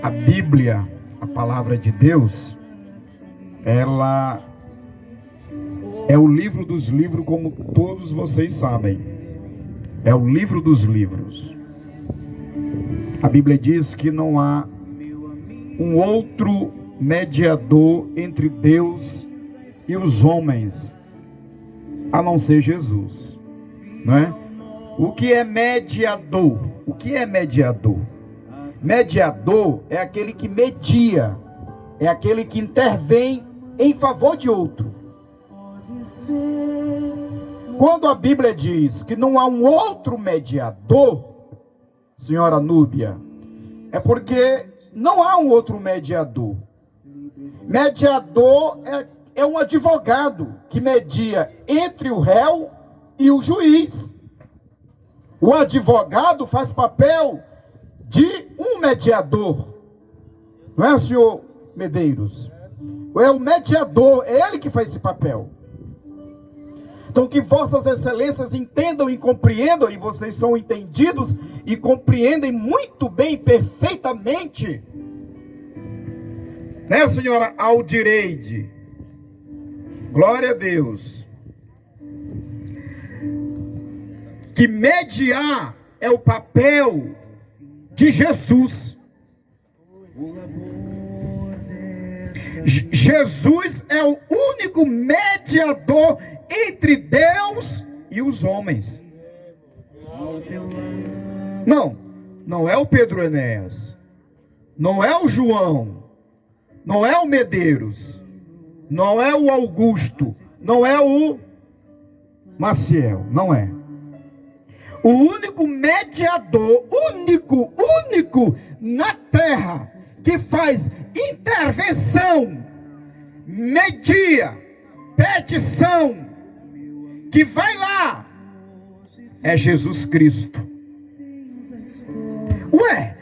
A Bíblia, a palavra de Deus, ela é o livro dos livros, como todos vocês sabem. É o livro dos livros. A Bíblia diz que não há um outro mediador entre Deus e os homens, a não ser Jesus, não é? O que é mediador? O que é mediador? Mediador é aquele que media, é aquele que intervém em favor de outro. Quando a Bíblia diz que não há um outro mediador, senhora Núbia, é porque não há um outro mediador. Mediador é um advogado que media entre o réu e o juiz. O advogado faz papel de um mediador, não é, senhor Medeiros? É o mediador, é ele que faz esse papel. Então que vossas excelências entendam e compreendam, e vocês são entendidos e compreendem muito bem, perfeitamente, né, senhora Aldireide? Glória a Deus. Que mediar é o papel de Jesus. Jesus é o único mediador entre Deus e os homens. Não é o Pedro Enéas, não é o João, não é o Medeiros, não é o Augusto, não é o Maciel, não é. O único mediador, único na terra, que faz intervenção, media, petição, que vai lá, é Jesus Cristo. Ué,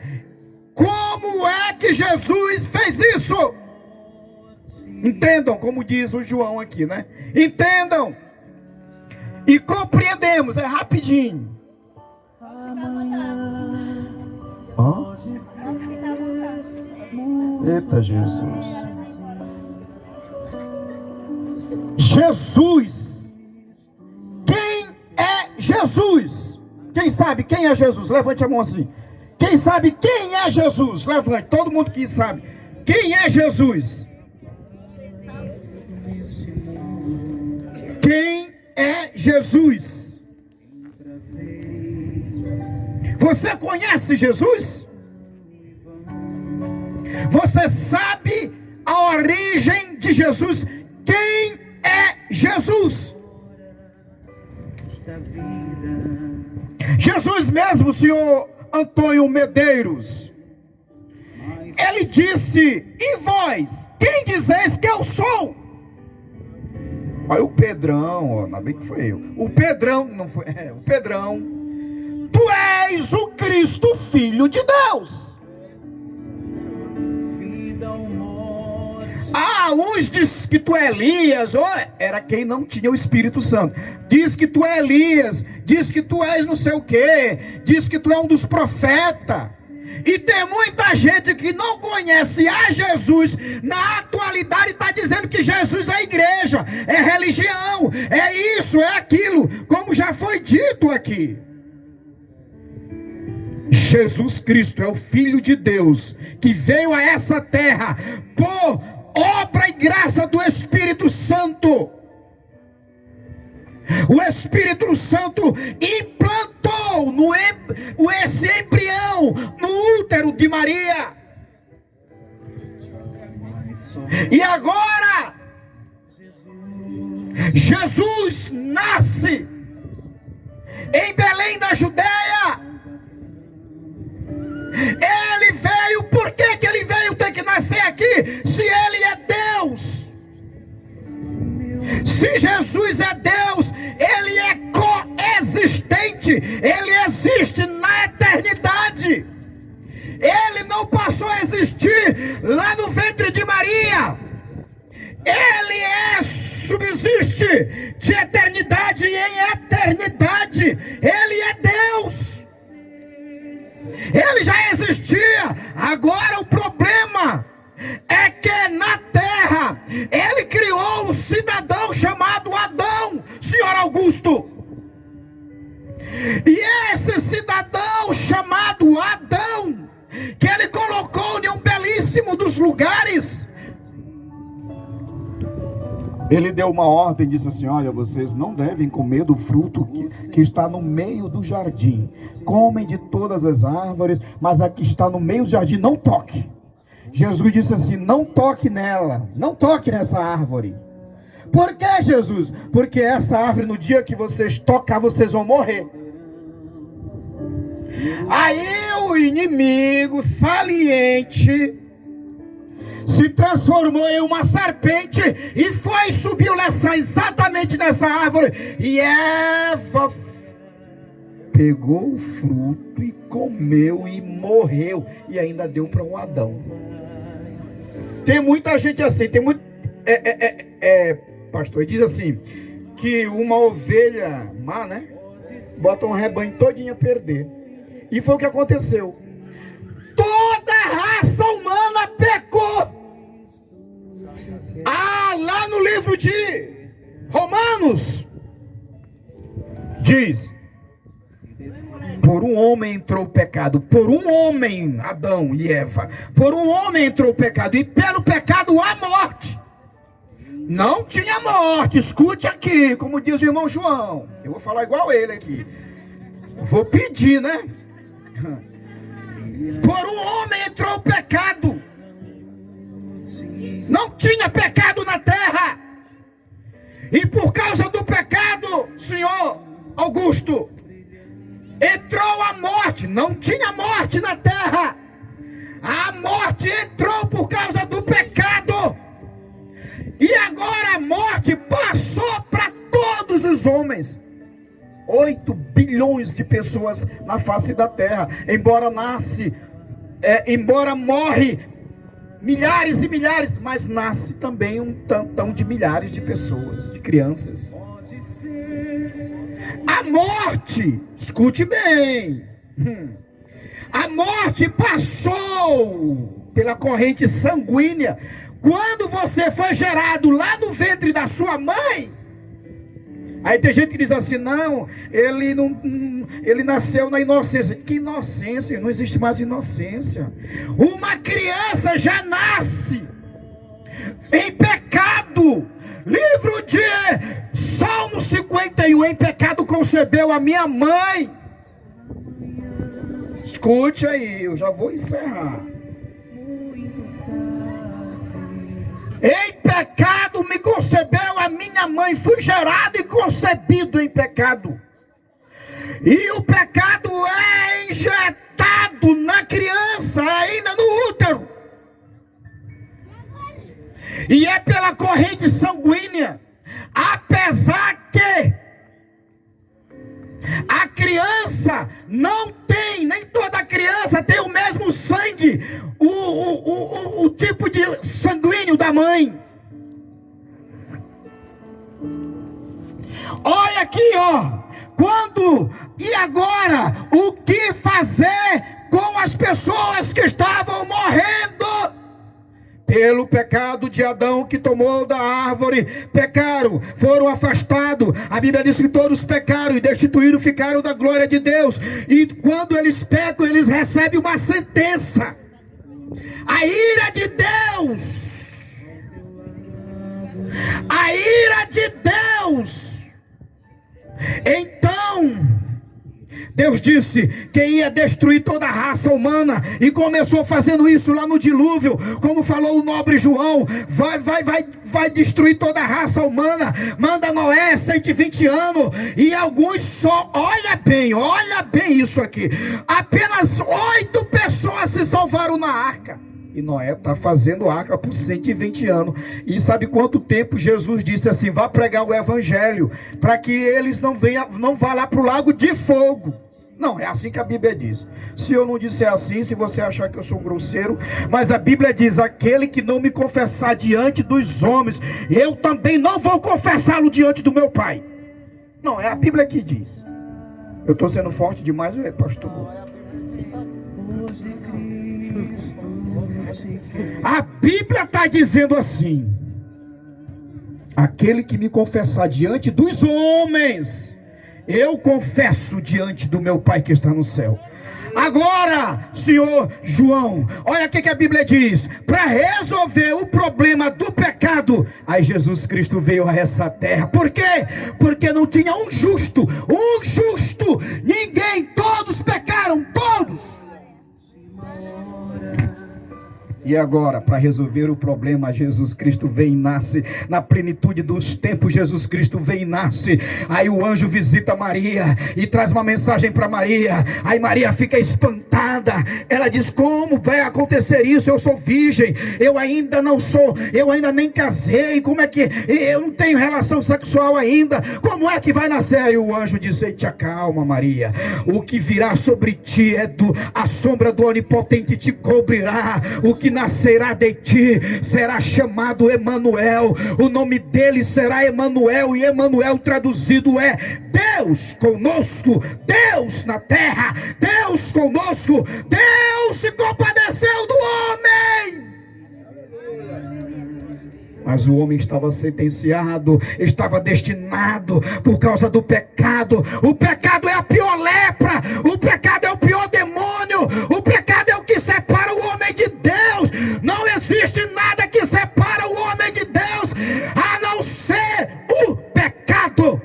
como é que Jesus fez isso? Entendam, como diz o João aqui, né? Entendam e compreendemos, é rapidinho. Oh. Eita Jesus. Jesus. Quem é Jesus? Quem sabe quem é Jesus? Levante a mão assim. Quem sabe quem é Jesus? Levante, todo mundo que sabe. Quem é Jesus? Quem é Jesus? Você conhece Jesus? Você sabe a origem de Jesus? Quem é Jesus? Jesus mesmo, senhor Antônio Medeiros, ele disse: e vós, quem dizeis que eu sou? Olha o Pedrão, ó, não bem que foi eu. O Pedrão, não foi, o Pedrão. Tu és o Cristo, Filho de Deus. Uns diz que tu é Elias, ou era quem não tinha o Espírito Santo. Diz que tu é Elias, diz que tu és não sei o que, diz que tu é um dos profetas. E tem muita gente que não conhece a Jesus, na atualidade está dizendo que Jesus é igreja, é religião, é isso, é aquilo, como já foi dito aqui. Jesus Cristo é o Filho de Deus, que veio a essa terra por obra e graça do Espírito Santo. O Espírito Santo implantou esse embrião no útero de Maria. E agora Jesus nasce em Belém da Judeia. Ele veio, por que que ele veio ter que nascer aqui? Se ele é Deus. Se Jesus é Deus, ele é coexistente, ele existe na eternidade. Ele não passou a existir lá no ventre de Maria. Ele subsiste de eternidade em eternidade. Ele é Deus. Ele já existia, agora que ele colocou em um belíssimo dos lugares. Ele deu uma ordem, disse assim: olha, vocês não devem comer do fruto que está no meio do jardim. Comem de todas as árvores, mas a que está no meio do jardim não toque. Jesus disse assim: não toque nela, não toque nessa árvore. Por que, Jesus? Porque essa árvore, no dia que vocês tocar, vocês vão morrer. Aí o inimigo saliente se transformou em uma serpente e foi, subiu exatamente nessa árvore. E Eva pegou o fruto e comeu e morreu. E ainda deu para um Adão. Tem muita gente assim, tem muito... pastor, diz assim, que uma ovelha má, né? Bota um rebanho todinho a perder. E foi o que aconteceu. Toda a raça humana pecou. Lá no livro de Romanos diz: por um homem entrou o pecado, por um homem, Adão e Eva, por um homem entrou o pecado, e pelo pecado a morte. Não tinha morte, escute aqui, como diz o irmão João. Eu vou falar igual ele aqui. Vou pedir, né? Por um homem entrou o pecado. Não tinha pecado na terra. E por causa do pecado, senhor Augusto, entrou a morte. Não tinha morte na terra. A morte entrou por causa do pecado. E agora a morte passou para todos os homens. 8 bilhões de pessoas na face da terra. Embora morre milhares e milhares, mas nasce também um tantão de milhares de pessoas, de crianças. A morte, escute bem, a morte passou pela corrente sanguínea. Quando você foi gerado lá no ventre da sua mãe, aí tem gente que diz assim: não, ele nasceu na inocência. Que inocência? Não existe mais inocência. Uma criança já nasce em pecado. Livro de Salmo 51, em pecado concebeu a minha mãe. Escute aí, eu já vou encerrar. Em pecado me concebeu a minha mãe. Fui gerado e concebido em pecado. E o pecado é injetado na criança, ainda no útero. E é pela corrente sanguínea. Apesar que a criança não tem, nem toda criança tem o mesmo sangue, o tipo de sanguíneo da mãe. Olha aqui, ó. E agora, o que fazer com as pessoas que estavam morrendo? Pelo pecado de Adão, que tomou da árvore, pecaram, foram afastados. A Bíblia diz que todos pecaram e destituíram, ficaram da glória de Deus. E quando eles pecam, eles recebem uma sentença. A ira de Deus. A ira de Deus. Então Deus disse que ia destruir toda a raça humana, e começou fazendo isso lá no dilúvio, como falou o nobre João. Vai destruir toda a raça humana. Manda Noé 120 anos, e alguns só, olha bem isso aqui, apenas 8 pessoas se salvaram na arca. E Noé está fazendo arca por 120 anos. E sabe quanto tempo Jesus disse assim: vá pregar o evangelho, para que eles não vá lá para o lago de fogo. Não, é assim que a Bíblia diz. Se eu não disser assim, se você achar que eu sou grosseiro, mas a Bíblia diz: aquele que não me confessar diante dos homens, eu também não vou confessá-lo diante do meu Pai. Não, é a Bíblia que diz. Eu estou sendo forte demais, pastor? A Bíblia está dizendo assim: aquele que me confessar diante dos homens, eu confesso diante do meu Pai que está no céu. Agora, senhor João, olha o que a Bíblia diz: para resolver o problema do pecado, aí Jesus Cristo veio a essa terra. Por quê? Porque não tinha um justo, ninguém, todos pecaram, todos. E agora, para resolver o problema, Jesus Cristo vem e nasce. Na plenitude dos tempos, Jesus Cristo vem e nasce. Aí o anjo visita Maria e traz uma mensagem para Maria. Aí Maria fica espantada. Ela diz: como vai acontecer isso? Eu sou virgem, eu ainda nem casei. Como é que eu não tenho relação sexual ainda? Como é que vai nascer? Aí o anjo diz: te acalma, Maria, o que virá sobre ti a sombra do Onipotente te cobrirá. O que nascerá de ti será chamado Emanuel. O nome dele será Emanuel, e Emanuel traduzido é Deus conosco, Deus na terra, Deus conosco. Deus se compadeceu do homem. Mas o homem estava sentenciado, estava destinado por causa do pecado. O pecado é a pior lepra, o pecado é o pior demônio, o pecado é o que separa o homem de Deus. Não existe nada que separa o homem de Deus, a não ser o pecado.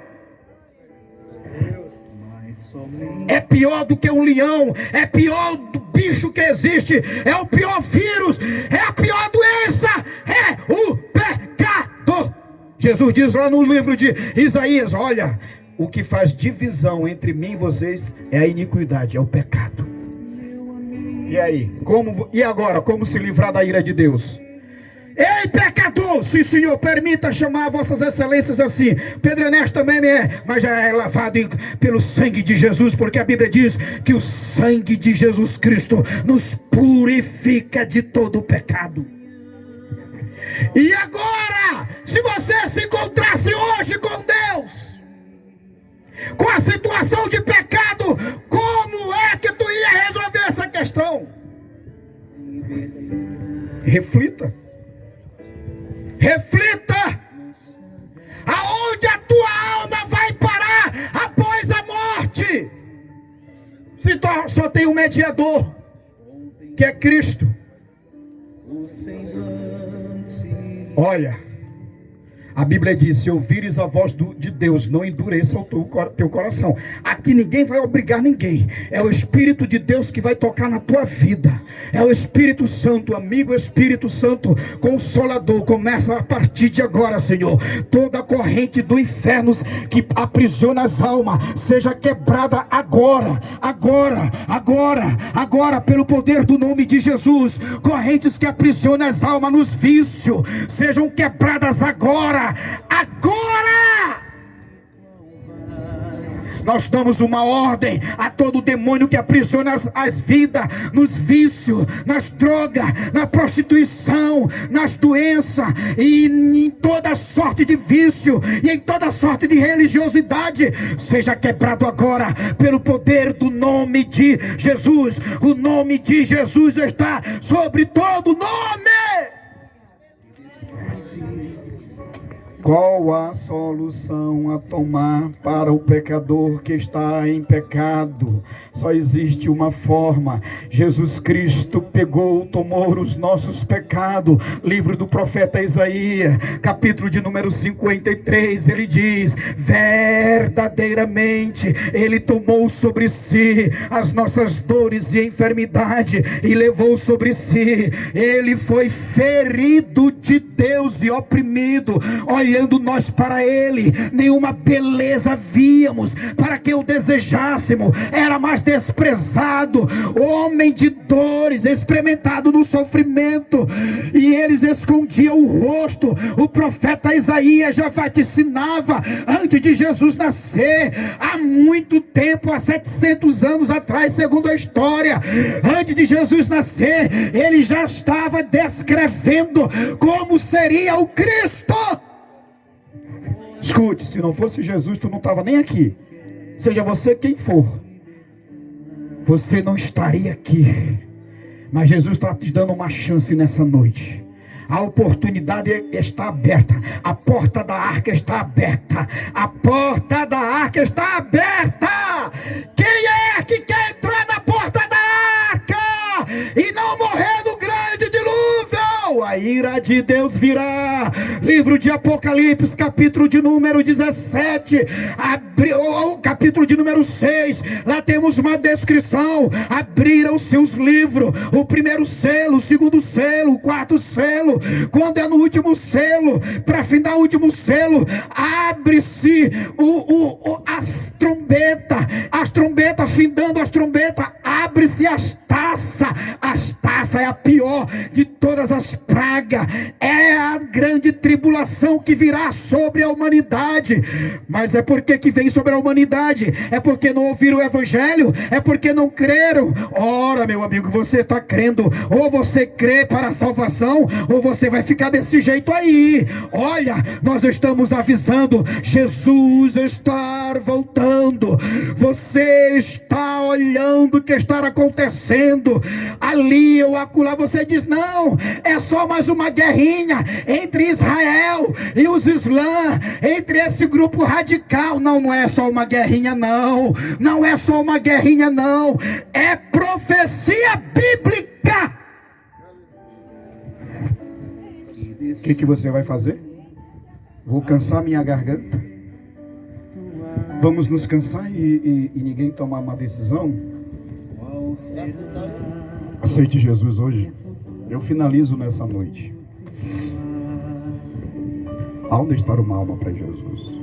É pior do que um leão, é pior do bicho que existe, é o pior vírus, é a pior doença, é o pecado. Jesus diz lá no livro de Isaías: olha, o que faz divisão entre mim e vocês é a iniquidade, é o pecado. E aí, e agora, como se livrar da ira de Deus? Ei, pecador, sim senhor, permita chamar vossas excelências assim. Pedro Ernesto também é, mas já é lavado pelo sangue de Jesus, porque a Bíblia diz que o sangue de Jesus Cristo nos purifica de todo o pecado. E agora, se você se encontrasse hoje com Deus, com a situação de pecado, como é que tu ia resolver essa questão? Reflita. Reflita, aonde a tua alma vai parar após a morte? Se só tem um mediador, que é Cristo. Olha, a Bíblia diz: se ouvires a voz de Deus, não endureça o teu coração. Aqui ninguém vai obrigar ninguém. É o Espírito de Deus que vai tocar na tua vida. É o Espírito Santo, amigo Espírito Santo, Consolador. Começa a partir de agora, Senhor. Toda a corrente do inferno que aprisiona as almas, seja quebrada agora, pelo poder do nome de Jesus. Correntes que aprisionam as almas nos vícios, sejam quebradas agora. Nós damos uma ordem a todo demônio que aprisiona as vidas, nos vícios, nas drogas, na prostituição, nas doenças, e em toda sorte de vício, e em toda sorte de religiosidade, seja quebrado agora, pelo poder do nome de Jesus. O nome de Jesus está sobre todo nome. Qual a solução a tomar para o pecador que está em pecado? Só existe uma forma. Jesus Cristo tomou os nossos pecados. Livro do profeta Isaías, capítulo de número 53, ele diz: verdadeiramente ele tomou sobre si as nossas dores e enfermidade, e levou sobre si. Ele foi ferido de Deus e oprimido. Olhando nós para ele, nenhuma beleza víamos para que o desejássemos. Era mais desprezado, homem de dores, experimentado no sofrimento, e eles escondiam o rosto. O profeta Isaías já vaticinava antes de Jesus nascer, há muito tempo, há 700 anos atrás, segundo a história. Antes de Jesus nascer, ele já estava descrevendo como seria o Cristo. Escute, se não fosse Jesus, tu não estava nem aqui. Seja você quem for, você não estaria aqui. Mas Jesus está te dando uma chance nessa noite. A oportunidade está aberta. A porta da arca está aberta. A porta da arca está aberta. Quem é que quer entrar na porta da vão morrer no grande dilúvio. A ira de Deus virá. Livro de Apocalipse, capítulo de número 17, capítulo de número 6, lá temos uma descrição. Abriram seus livros, o primeiro selo, o segundo selo, o quarto selo. Quando é no último selo, para findar o último selo, abre-se as trombetas, findando as trombetas, abre-se as taças é a pior de todas as pragas, é a grande tribulação que virá sobre a humanidade. Mas é porque que vem sobre a humanidade? É porque não ouviram o evangelho? É porque não creram? Ora, meu amigo, você está crendo, ou você crê para a salvação, ou você vai ficar desse jeito aí. Olha, nós estamos avisando, Jesus está voltando. Você está olhando o que está acontecendo ali ou acolá. Você diz, não, é só mais uma guerrinha entre Israel e os Islã, entre esse grupo radical. Não, não é só uma guerrinha, não. Não é só uma guerrinha, não. É profecia bíblica. O que você vai fazer? Vou cansar minha garganta? Vamos nos cansar e ninguém tomar uma decisão? Aceite Jesus hoje. Eu finalizo nessa noite. Aonde está uma alma para Jesus?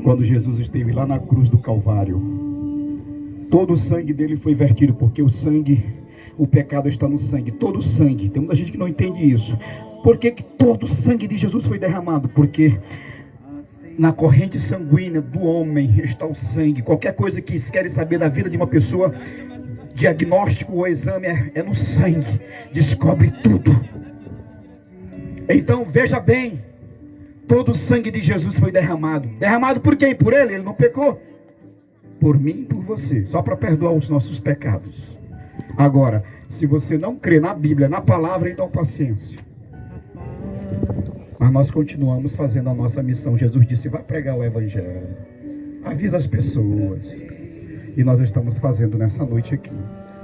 Quando Jesus esteve lá na cruz do Calvário, todo o sangue dele foi vertido, porque o pecado está no sangue, todo o sangue. Tem muita gente que não entende isso. Por que todo o sangue de Jesus foi derramado? Porque na corrente sanguínea do homem está o sangue. Qualquer coisa que querem saber da vida de uma pessoa, diagnóstico ou exame é no sangue. Descobre tudo. Então veja bem, todo o sangue de Jesus foi derramado. Derramado por quem? Por ele? Ele não pecou? Por mim e por você, só para perdoar os nossos pecados. Agora, se você não crê na Bíblia, na palavra, então paciência. Mas nós continuamos fazendo a nossa missão. Jesus disse, vai pregar o evangelho, avisa as pessoas. E nós estamos fazendo nessa noite aqui,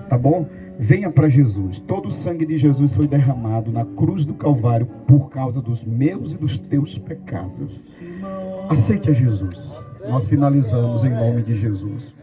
tá bom? Venha para Jesus. Todo o sangue de Jesus foi derramado na cruz do Calvário por causa dos meus e dos teus pecados. Aceite a Jesus. Nós finalizamos em nome de Jesus.